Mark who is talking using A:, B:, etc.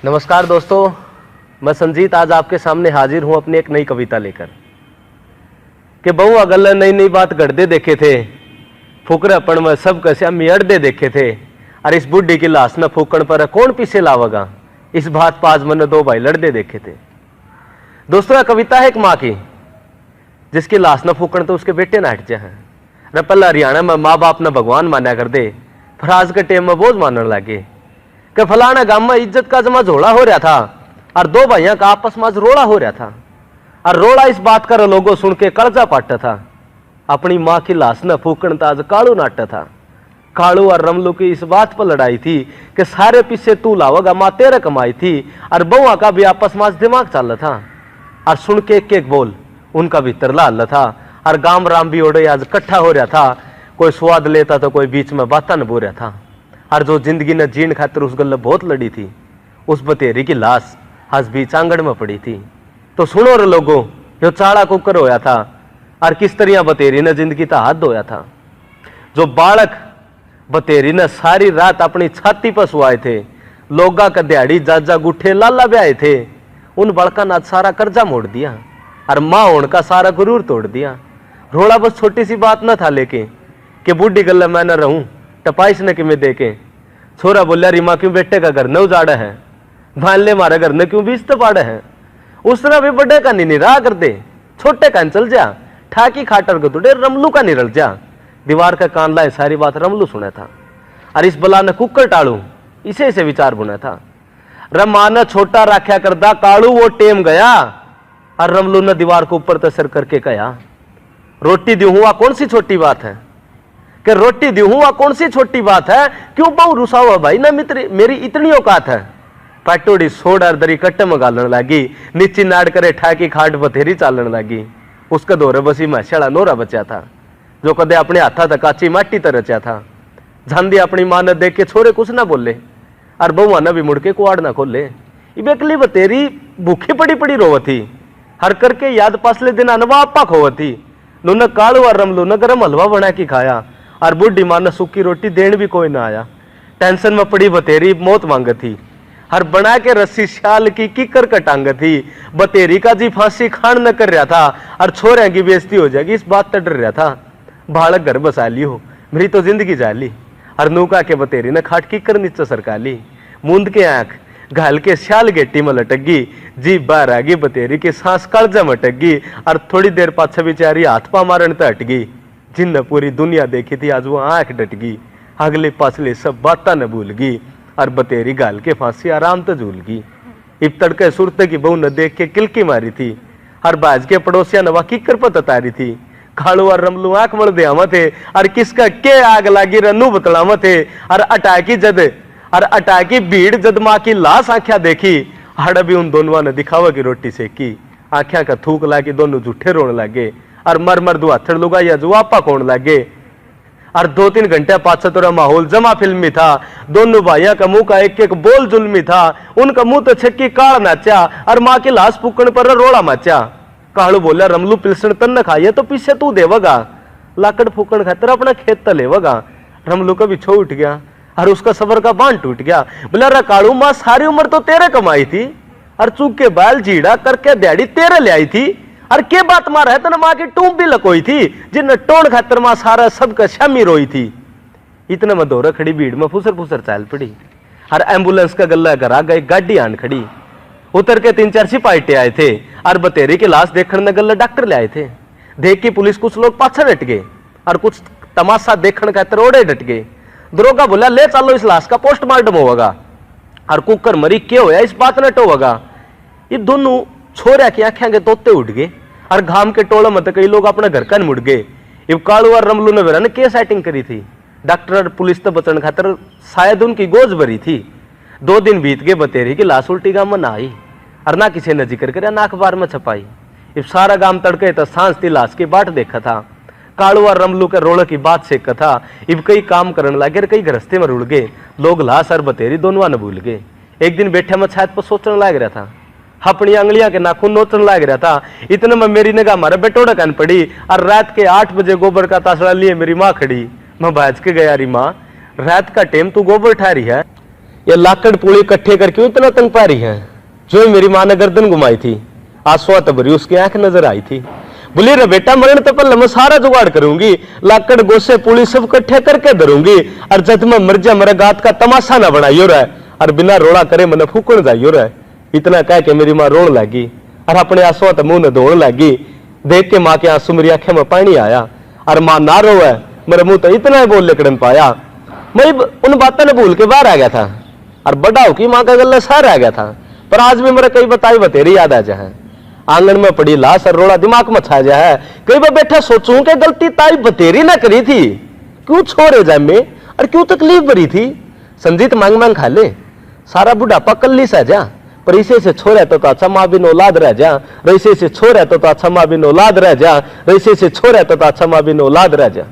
A: नमस्कार दोस्तों, मैं संजीत आज आपके सामने हाजिर हूं अपनी एक नई कविता लेकर कि बहु अगल नई नई बात गढ़दे देखे थे, फुकरेपन में सब कैसे मियड़दे देखे थे। और इस बुढ़ी की लाश न फूकण पर कौन पीछे लावगा, इस बात पाज मन दो भाई लड़दे देखे थे। दोस्तों, यह कविता है एक माँ की जिसकी लाश न फूकण तो उसके बेटे न हट जाए। न पहला हरियाणा में माँ बाप न भगवान माना कर दे, फिर आज के टेम में बोझ मानने लगे कि फलाना गांव में इज्जत का जमा झोला हो रहा था और दो भाइयों का आपस में रोड़ा हो रहा था। और रोड़ा इस बात का लोगों सुन के कलजा पाटा था, अपनी माँ की लाश न फूकण ताज कालू नाटा था। कालू और रमलू की इस बात पर लड़ाई थी कि सारे पीछे तू लावगा, माँ तेरे कमाई थी। और बहुआ का भी आपस में दिमाग चल था और सुन के एक बोल उनका भीतर लाल था। और गांव राम भी ओढ़े आज इकट्ठा हो रहा था, कोई स्वाद लेता तो कोई बीच में बाता न बो रहा था। और जो जिंदगी ने जीण खातिर उस गल बहुत लड़ी थी, उस बतेरी की लाश आज बीच आंगन में पड़ी थी। तो सुनो रे लोगों, जो चाड़ा कुकर होया था और किस तरह बतेरी ने जिंदगी का हाथ धोया था। जो बालक बतेरी ने सारी रात अपनी छाती पर सुआए थे, लोगा का दिहाड़ी जाजा गुठे लाला ब्याए थे, उन बालका ने सारा कर्जा मोड़ दिया और माँ होने का सारा गुरूर तोड़ दिया। रोड़ा बस छोटी सी बात न था लेके कि बुढ़ी गल्ला मैं न रहूं टपाइश न कि मैं देखे। छोरा बोलिया, रीमा क्यों बेटे का घर न उजाड़ा है, मान ले मारा घर न क्यों बीच तो पाड़ा है। उस तरह भी बड़े का नहीं निराह कर दे, छोटे का चल जा, ठाकी खाटर को तुड़े रमलू का निरल जा। दीवार का कान लाए सारी बात रमलू सुना था और इस बला ने कुकर टाड़ू इसे से विचार बुना था। रमा ने छोटा राख्या करदा कालू वो टेम गया। और रमलू ने दीवार को ऊपर तसर करके कहा, रोटी दी हुआ कौन सी छोटी बात है, कि रोटी दी हुआ कौन सी छोटी बात है, क्यों बहु रुसा हुआ भाई ना मित्र, मेरी इतनी औकात है। पटोड़ी सोड और दरी कट्टे में गालन लगी, नीची नाड़ करे ठाकी खाट बथेरी चालन लगी। उसका दौरे बसी मशाला नोरा बचा था, जो कदे अपने हाथा तक काची माटी तर रचा था। झांदी अपनी मां ने देख के छोरे कुछ ना बोले और बहुआ ने भी मुड़ के कुआड़ ना खोले। इबेकली बतेरी भूखी पड़ी पड़ी रोवती, हर करके याद पासले दिन अनवा आपा खोवती। नुन कालू और रमलू ने गरम हलवा बना के खाया और बुढ़ी मां ने सूखी रोटी देने भी कोई ना आया। टेंशन में पड़ी बतेरी मौत मांग थी, हर बना के रस्सी शाल की किकर कटांग थी। बतेरी का जी फांसी खान न कर रहा था और छोरे की बेइज्जती हो जाएगी इस बात तक डर रहा था। बालक घर बसा लियो, मेरी तो जिंदगी जा ली। और नूका के बतेरी ने खाट किकर नीचे सरका ली, मूंद के आंख घाल के शाल गेटी में लटक गई। जी बाहर आ गई बतेरी की सांस कालजा में अटक गई और थोड़ी देर पाछे बेचारी हाथ पा मारन तो हट गई। जिन पूरी दुनिया देखी थी आज वो आंख डट गई, अगले पाछले सब बातें न भूल गई और बतेरी गाल के फांसी आराम तो झूल गई। इब तड़के सुरते की बहू न देख के किलकी मारी थी और बाज के पड़ोसिया नवा किकर पर ततारी थी। खाड़ू और रमलू आंख मल दिया थे और किसका के आग लागी रनू बतलाव थे। और अटाकी भीड़ जद माँ की लाश आंख्या देखी, हड़ भी उन दोनों ने दिखावा की रोटी सेकी। आंख्या का थूक लागी दोनों झूठे रोने लगे और मर मर दो हथड़ लुगा या जुआपा कोण लगे। और 2-3 घंटे पाछे तो माहौल जमा फिल्मी था। दोनों भाइयों का मुंह का एक एक बोल जुल्मी था, उनका मुंह तो छक्की काल नाचा और माँ की लाश फूकने पर रोड़ा माचा। कालू बोला, रमलू पिलसण तन न खाइए तो पीछे तू देवगा, लाकड़ फूकण खातर अपना खेत त लेवगा। रमलू का बिछो उठ गया और उसका सबर का बांध टूट गया। बोला, रा कालू माँ सारी उम्र तो तेरे कमाई थी और चूक के बाल जीड़ा करके दिहाड़ी तेरे ले आई थी। और के बात मार है तो माँ की टूम भी लकोई थी, जिन टोन खातर माँ सारा सबका शामी रोई थी। इतने में दौरा खड़ी भीड़ में फुसर फुसर चाल पड़ी और एम्बुलेंस का गला घर आ गई, गाड़ी आन खड़ी। उतर के 3-4 सिपाही आए थे और बतेरी की लाश देखने गला डॉक्टर ले आए थे। देख के पुलिस कुछ लोग पाछे डट गए और कुछ तमाशा देखने खातर ओढ़े डट गए। दरोगा बोला, ले चलो इस लाश का पोस्टमार्टम होगा और कुकर मरी क्या होया इस बात न टोगा। ये दोनों छोरा की आंखें के तोते उठ गए और घाम के टोले में तो कई लोग अपने घर का मुड़ गए। इब कालू और रमलू ने वेरा ने क्या सेटिंग करी थी, डॉक्टर और पुलिस तो बचन खातर शायद उनकी गोज भरी थी। 2 दिन बीत गए, बतेरी की लाश उल्टी गांव में ना आई और ना किसी ने जिक्र करे ना अखबार में छपाई। इब सारा गांव तड़के तो सांस थी लाश की बाट देखा था। कालू और रमलू के रोड़े की बात से कथा। इब कई काम करने लगे, कई गृहस्थी में रुड़ गए। लोग लाश और बतेरी दोनों न भूल गए। एक दिन बैठे में छात पर सोचने लग रहा था, अपनी अंगलियां के नाखून नोचने लग रहा था। इतने में मेरी निगाह मारे बेटोड़ा कान पड़ी और रात के 8 बजे गोबर का तासड़ा लिए मेरी माँ खड़ी। मैं भाज के गया, री माँ रात का टेम तू गोबर ठा रही है, ये लाकड़ पुली इकट्ठे करके इतना तंग पा रही है। जो मेरी माँ ने गर्दन घुमाई थी, आंसुआ तबरी उसकी आंख नजर आई थी। बोली रे बेटा, मरण तो पहले मैं सारा जुगाड़ करूंगी, लाकड़ गोसे पुली सब इकट्ठे करके धरूंगी, और जब मैं मर जा मेरे गात का तमाशा ना बनाइयो रहा, और बिना रोड़ा करे मैंने फूकण जाइयो रहा। इतना कह के मेरी माँ रोन लगी और अपने आंसुओं तो मुंह ने धोने लगी। देख के माँ के आंसू मेरी आंखें में पानी आया, और माँ ना रो है, मेरे मुंह तो इतना ही बोल लेकर पाया। मैं उन बातों ने भूल के बाहर आ गया था, और बड़ा हो की माँ का गला सा रह गया था। पर आज भी मेरे कई बताई बतेरी याद आ जाए। आंगन में पड़ी लाश और रोड़ा दिमाग में छा जाए। कई बार बैठा सोचूं कि गलती ताई बतेरी ना करी थी, क्यों छोड़े जाए में, और क्यों तकलीफ भरी थी। संजीत मांग मांग खा ले, सारा बुढ़ापा कल्ली सा जा, पर इसे से छोड़े तो अच्छा माँ बिन औलाद रह जा, रईसे से छोड़े तो अच्छा माँ बिन औलाद रह जा, रईसे से छोड़े तो अच्छा माँ बिन औलाद रह जा।